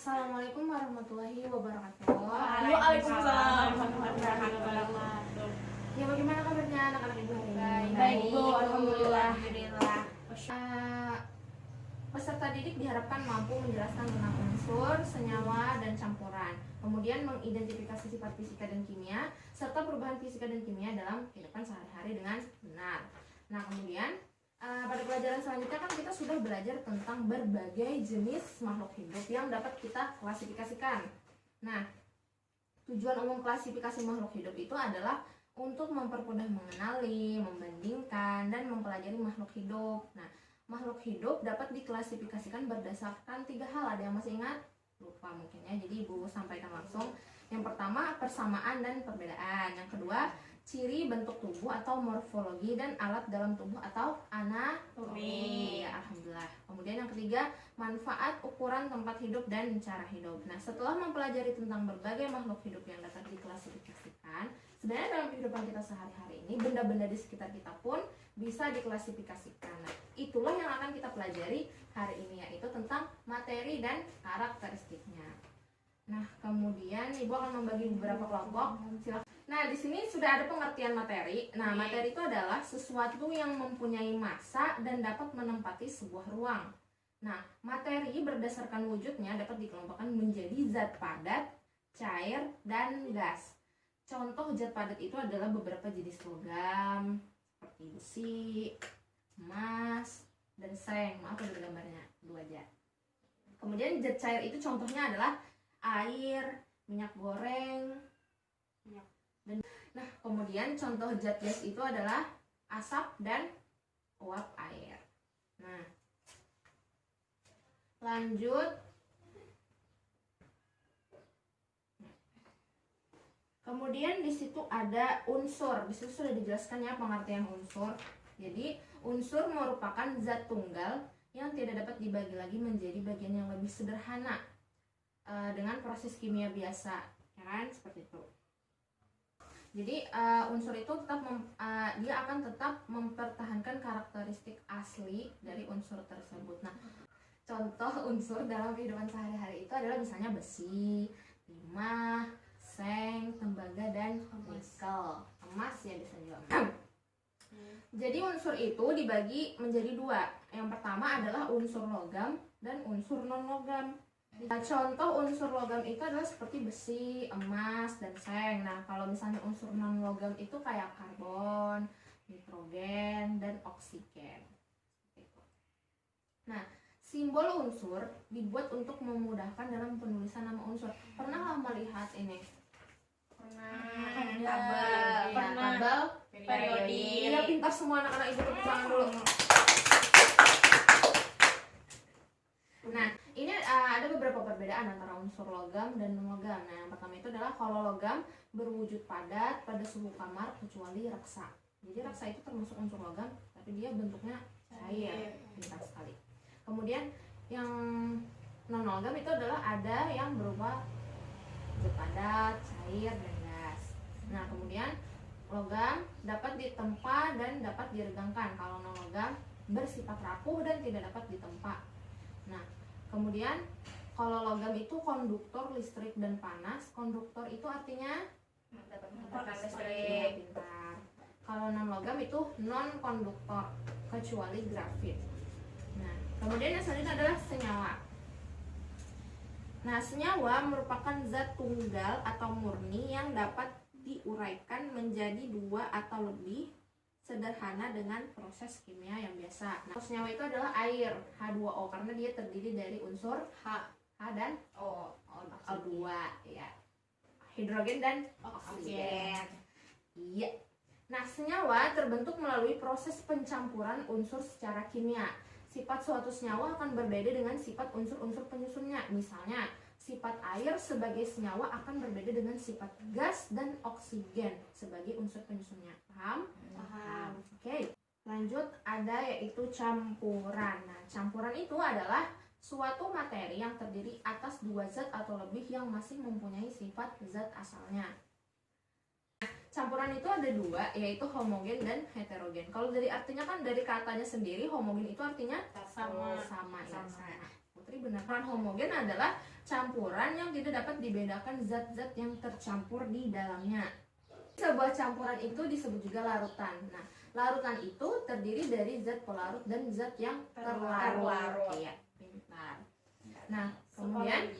Assalamualaikum warahmatullahi wabarakatuh. Waalaikumsalam warahmatullahi wabarakatuh. Ya, bagaimana kabarnya anak-anak ibu hari ini? Baik, Bu. Alhamdulillah. Peserta didik diharapkan mampu menjelaskan tentang unsur, senyawa, dan campuran. Kemudian mengidentifikasi sifat fisika dan kimia serta perubahan fisika dan kimia dalam kehidupan sehari-hari dengan benar. Nah, kemudian pada pelajaran selanjutnya kan kita sudah belajar tentang berbagai jenis makhluk hidup yang dapat kita klasifikasikan. Nah, tujuan umum klasifikasi makhluk hidup itu adalah untuk mempermudah mengenali, membandingkan, dan mempelajari makhluk hidup. Nah, makhluk hidup dapat diklasifikasikan berdasarkan 3 hal. Ada yang masih ingat? Lupa mungkin ya, jadi Ibu sampaikan langsung. Yang pertama, persamaan dan perbedaan. Yang kedua, ciri bentuk tubuh atau morfologi dan alat dalam tubuh atau anatomi. Ya, alhamdulillah. Kemudian yang ketiga, manfaat, ukuran, tempat hidup, dan cara hidup. Nah, setelah mempelajari tentang berbagai makhluk hidup yang dapat diklasifikasikan, sebenarnya dalam kehidupan kita sehari-hari ini, benda-benda di sekitar kita pun bisa diklasifikasikan. Nah, itulah yang akan kita pelajari hari ini, yaitu tentang materi dan karakteristiknya. Nah, kemudian Ibu akan membagi beberapa kelompok. Silakan. Nah, di sini sudah ada pengertian materi. Nah, materi itu adalah sesuatu yang mempunyai massa dan dapat menempati sebuah ruang. Nah, materi berdasarkan wujudnya dapat dikelompokkan menjadi zat padat, cair, dan gas. Contoh zat padat itu adalah beberapa jenis logam seperti besi, emas, dan seng. Maaf ada gambarnya, 2 aja. Kemudian zat cair itu contohnya adalah air, minyak goreng, dan nah, kemudian contoh zat gas itu adalah asap dan uap air. Nah, lanjut. Kemudian di situ ada unsur. Di situ sudah dijelaskan ya pengertian unsur. Jadi, unsur merupakan zat tunggal yang tidak dapat dibagi lagi menjadi bagian yang lebih sederhana dengan proses kimia biasa, ya kan? Seperti itu. Jadi unsur itu tetap dia akan tetap mempertahankan karakteristik asli dari unsur tersebut. Nah, contoh unsur dalam kehidupan sehari-hari itu adalah misalnya besi, timah, seng, tembaga, dan nikel. Emas ya bisa juga. Jadi unsur itu dibagi menjadi 2. Yang pertama adalah unsur logam dan unsur non-logam. Nah, contoh unsur logam itu adalah seperti besi, emas, dan seng. Nah, kalau misalnya unsur non-logam itu kayak karbon, nitrogen, dan oksigen. Nah, simbol unsur dibuat untuk memudahkan dalam penulisan nama unsur. Pernah melihat ini? Tabel periodik. Iya, pintar semua anak-anak, Ibu tepuk tangan dulu. Nah, ini ada beberapa perbedaan antara unsur logam dan non-logam. Nah, yang pertama itu adalah kalau logam berwujud padat pada suhu kamar kecuali reksa. Jadi reksa itu termasuk unsur logam, tapi dia bentuknya cair, pintar sekali. Kemudian yang non-logam itu adalah ada yang berupa wujud padat, cair, dan gas. Nah, kemudian logam dapat ditempa dan dapat diregangkan. Kalau non-logam bersifat rapuh dan tidak dapat ditempa. Nah, kemudian kalau logam itu konduktor listrik dan panas. Konduktor itu artinya mendapat listrik. Pintar. Kalau non logam itu non konduktor kecuali grafit. Nah, kemudian yang selanjutnya adalah senyawa. Nah, senyawa merupakan zat tunggal atau murni yang dapat diuraikan menjadi 2 atau lebih sederhana dengan proses kimia yang biasa. Nah, senyawa itu adalah air H2O karena dia terdiri dari unsur H dan O2 ya. Hidrogen dan oksigen. Iya. Nah, senyawa terbentuk melalui proses pencampuran unsur secara kimia. Sifat suatu senyawa akan berbeda dengan sifat unsur-unsur penyusunnya. Misalnya, sifat air sebagai senyawa akan berbeda dengan sifat gas dan oksigen sebagai unsur penyusunnya. Paham? Paham. Oke. Lanjut ada yaitu campuran. Nah, campuran itu adalah suatu materi yang terdiri atas 2 zat atau lebih yang masih mempunyai sifat zat asalnya. Nah, campuran itu ada 2, yaitu homogen dan heterogen. Kalau dari artinya kan dari katanya sendiri, homogen itu artinya sama. Putri benar. Homogen adalah campuran yang tidak dapat dibedakan zat-zat yang tercampur di dalamnya. Sebuah campuran itu disebut juga larutan. Nah, larutan itu terdiri dari zat pelarut dan zat yang terlarut. Iya, pintar. Nah, kemudian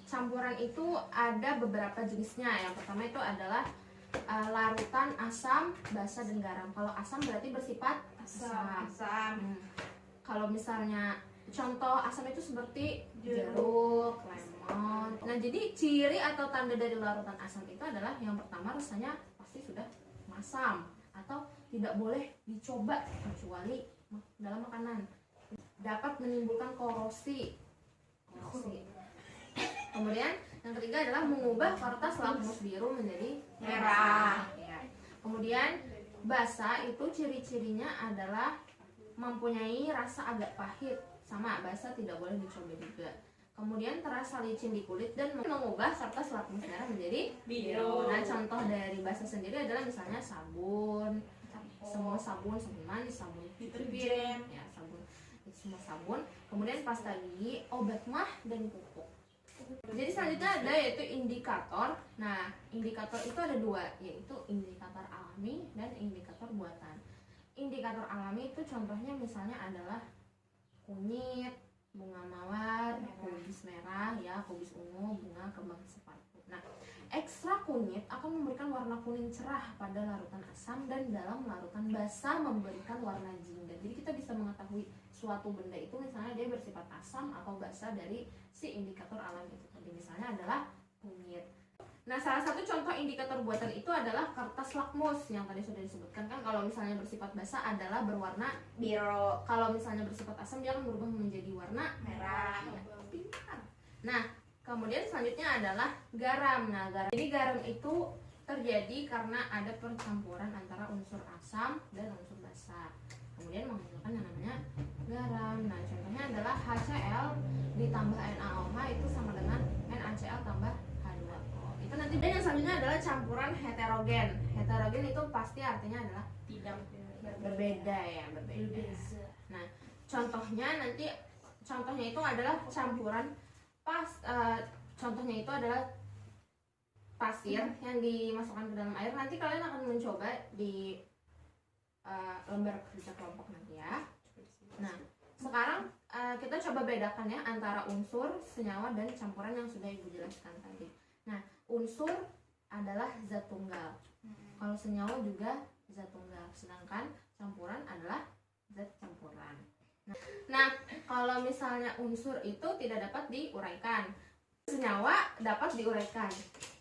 campuran itu ada beberapa jenisnya. Yang pertama itu adalah larutan, asam, basa, dan garam. Kalau asam berarti bersifat asam. Kalau misalnya contoh asam itu seperti jeruk, lemon. Nah, jadi ciri atau tanda dari larutan asam itu adalah yang pertama rasanya pasti sudah masam atau tidak boleh dicoba kecuali dalam makanan. Dapat menimbulkan korosi. Kemudian yang ketiga adalah mengubah kertas lakmus biru menjadi merah. Ya. Kemudian basa itu ciri-cirinya adalah mempunyai rasa agak pahit, sama basa tidak boleh dicoba juga. Kemudian terasa licin di kulit dan mengubah kertas lakmus merah menjadi biru. Nah, contoh dari basa sendiri adalah misalnya sabun, semua sabun manis, sabun deterjen, ya sabun itu semua sabun. Kemudian pasta gigi, obat mah, dan pupuk. Jadi selanjutnya ada yaitu indikator. Nah, indikator itu ada dua, yaitu indikator alami dan indikator buatan. Indikator alami itu contohnya misalnya adalah kunyit, bunga mawar, kubis merah, ya, kubis ungu, bunga kembang sepatu. Nah, ekstrak kunyit akan memberikan warna kuning cerah pada larutan asam dan dalam larutan basa memberikan warna jingga. Jadi kita bisa mengetahui suatu benda itu misalnya dia bersifat asam atau basa dari si indikator alami itu tadi, misalnya adalah kunyit. Nah, salah satu contoh indikator buatan itu adalah kertas lakmus yang tadi sudah disebutkan kan, kalau misalnya bersifat basa adalah berwarna biru. Kalau misalnya bersifat asam dia akan berubah menjadi warna merah. Nah, kemudian selanjutnya adalah garam. Nah, jadi garam itu terjadi karena ada percampuran antara unsur asam dan unsur basa, kemudian menghasilkan yang namanya garam. Nah, contohnya adalah HCl ditambah NaOH itu sama dengan NaCl tambah H2O. Itu nanti. Dan yang selanjutnya adalah campuran heterogen. Heterogen itu pasti artinya adalah Tidak berbeda, ya, berbeda. Nah, contohnya itu adalah campuran contohnya itu adalah pasir yang dimasukkan ke dalam air. Nanti kalian akan mencoba di lembar kerja kelompok nanti, ya. Nah, sekarang kita coba bedakan ya antara unsur, senyawa, dan campuran yang sudah ibu jelaskan tadi. Nah, unsur adalah zat tunggal. Kalau senyawa juga zat tunggal, sedangkan campuran adalah zat campuran. Nah, kalau misalnya unsur itu tidak dapat diuraikan, senyawa dapat diuraikan,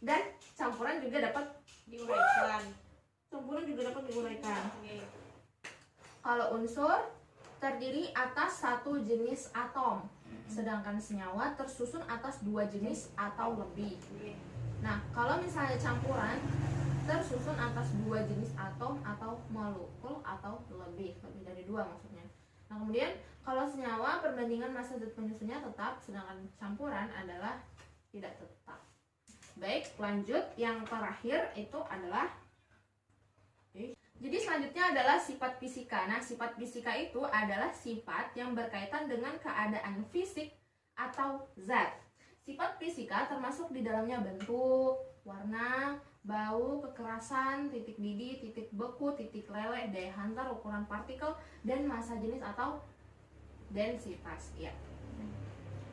dan campuran juga dapat diuraikan. Kalau unsur terdiri atas satu jenis atom, sedangkan senyawa tersusun atas dua jenis atau lebih. Nah, kalau misalnya campuran tersusun atas dua jenis atom atau molekul atau lebih dari dua maksudnya. Nah, kemudian kalau senyawa perbandingan massa zat penyusunnya tetap, sedangkan campuran adalah tidak tetap. Baik, lanjut. Yang terakhir itu adalah jadi selanjutnya adalah sifat fisika. Nah, sifat fisika itu adalah sifat yang berkaitan dengan keadaan fisik atau zat. Sifat fisika termasuk di dalamnya bentuk, warna, bau, kekerasan, titik didih, titik beku, titik leleh, daya hantar, ukuran partikel, dan massa jenis atau densitas. Ya.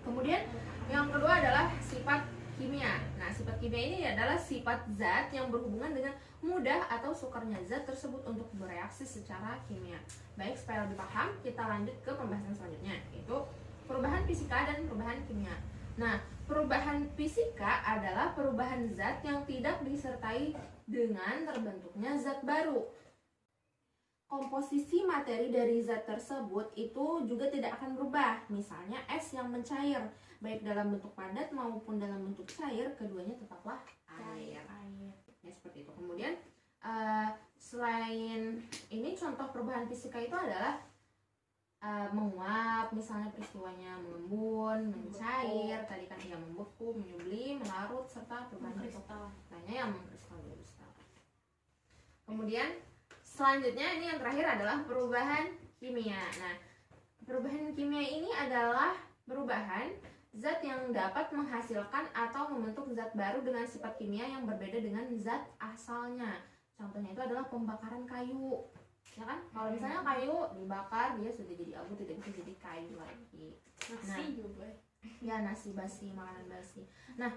Kemudian yang kedua adalah sifat kimia. Nah, sifat kimia ini adalah sifat zat yang berhubungan dengan mudah atau sukarnya zat tersebut untuk bereaksi secara kimia. Baik, supaya lebih paham, kita lanjut ke pembahasan selanjutnya, yaitu perubahan fisika dan perubahan kimia. Nah, perubahan fisika adalah perubahan zat yang tidak disertai dengan terbentuknya zat baru. Komposisi materi dari zat tersebut itu juga tidak akan berubah. Misalnya es yang mencair, baik dalam bentuk padat maupun dalam bentuk cair, keduanya tetaplah air. Ya, seperti itu. Kemudian selain ini, contoh perubahan fisika itu adalah menguap, misalnya peristiwanya mengembun, mencair, tadi kan ya membeku, menyublim, melarut, serta perubahan kristal lainnya yang mengkristal. Kemudian selanjutnya ini yang terakhir adalah perubahan kimia. Nah, perubahan kimia ini adalah Perubahan zat yang dapat menghasilkan atau membentuk zat baru dengan sifat kimia yang berbeda dengan zat asalnya. Contohnya itu adalah pembakaran kayu. Ya kan? Kalau misalnya kayu dibakar dia sudah jadi abu, tidak bisa jadi kayu lagi. Nasi juga. Ya, nasi basi, makanan basi. Nah,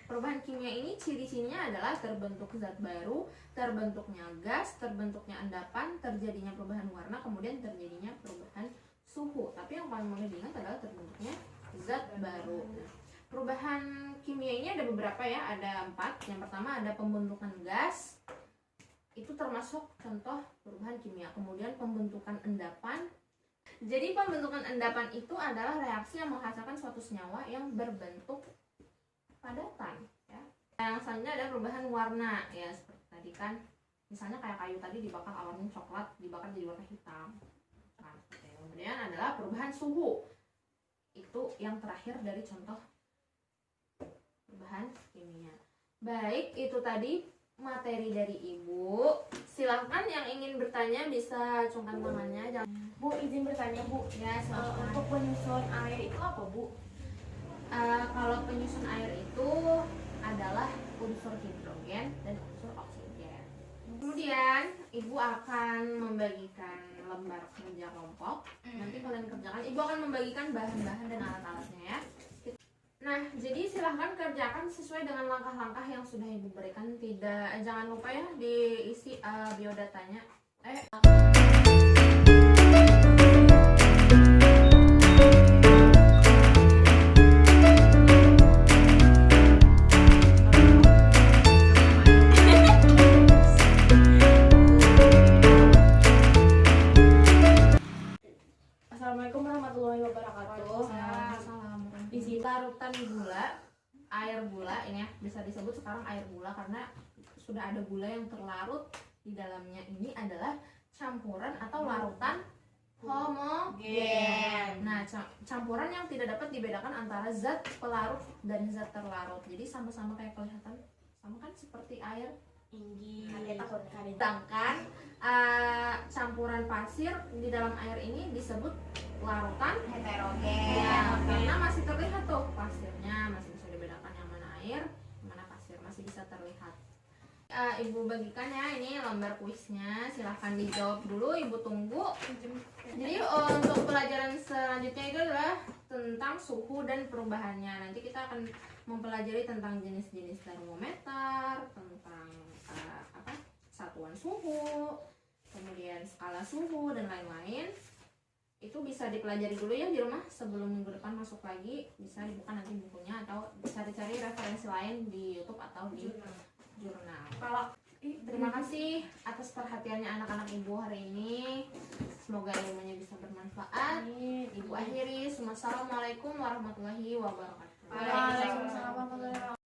perubahan kimia ini ciri-cirinya adalah terbentuk zat baru, terbentuknya gas, terbentuknya endapan, terjadinya perubahan warna, kemudian terjadinya perubahan suhu. Tapi yang paling mudah diingat adalah terbentuknya zat baru. Nah, perubahan kimia ini ada beberapa ya, ada 4. Yang pertama ada pembentukan gas, itu termasuk contoh perubahan kimia. Kemudian pembentukan endapan. Jadi pembentukan endapan itu adalah reaksi yang menghasilkan suatu senyawa yang berbentuk padatan. Ya. Yang selanjutnya ada perubahan warna, ya seperti tadi kan, misalnya kayak kayu tadi dibakar awalnya coklat, dibakar jadi warna hitam. Nah, kemudian adalah perubahan suhu. Itu yang terakhir dari contoh perubahan kimia. Baik, itu tadi materi dari Ibu. Silahkan yang ingin bertanya bisa acungkan tangannya. Bu, izin bertanya Bu. Ya, silahkan. Untuk penyusun air itu apa Bu? Kalau penyusun air itu adalah unsur hidrogen dan unsur oksigen. Kemudian Ibu akan membagikan lembar kerja kelompok. Nanti kalian kerjakan. Ibu akan membagikan bahan-bahan dan alat-alatnya ya. Nah, jadi silahkan kerjakan sesuai dengan langkah-langkah yang sudah Ibu berikan. Jangan lupa ya diisi biodatanya. Assalamualaikum warahmatullahi wabarakatuh. Di sini larutan gula, air gula ini ya, bisa disebut sekarang air gula karena sudah ada gula yang terlarut di dalamnya. Ini adalah campuran atau larutan homogen. Nah, campuran yang tidak dapat dibedakan antara zat pelarut dan zat terlarut. Jadi sama-sama kayak kelihatan sama kan seperti air. Sedangkan campuran pasir di dalam air ini disebut larutan heterogen. Ya, karena masih terlihat tuh pasirnya, masih bisa dibedakan yang mana air, yang mana pasir, masih bisa terlihat. Ibu bagikan ya ini lembar kuisnya, silahkan dijawab dulu, Ibu tunggu. Jadi untuk pelajaran selanjutnya itu adalah tentang suhu dan perubahannya. Nanti kita akan mempelajari tentang jenis-jenis termometer, tentang satuan suhu, kemudian skala suhu dan lain-lain. Itu bisa dipelajari dulu ya di rumah sebelum minggu depan masuk lagi. Bisa dibuka nanti bukunya atau cari-cari referensi lain di YouTube atau di jurnal. Terima kasih atas perhatiannya anak-anak Ibu hari ini. Semoga ilmunya bisa bermanfaat. Ibu akhiri. Assalamualaikum warahmatullahi wabarakatuh. Waalaikumsalam warahmatullahi wabarakatuh.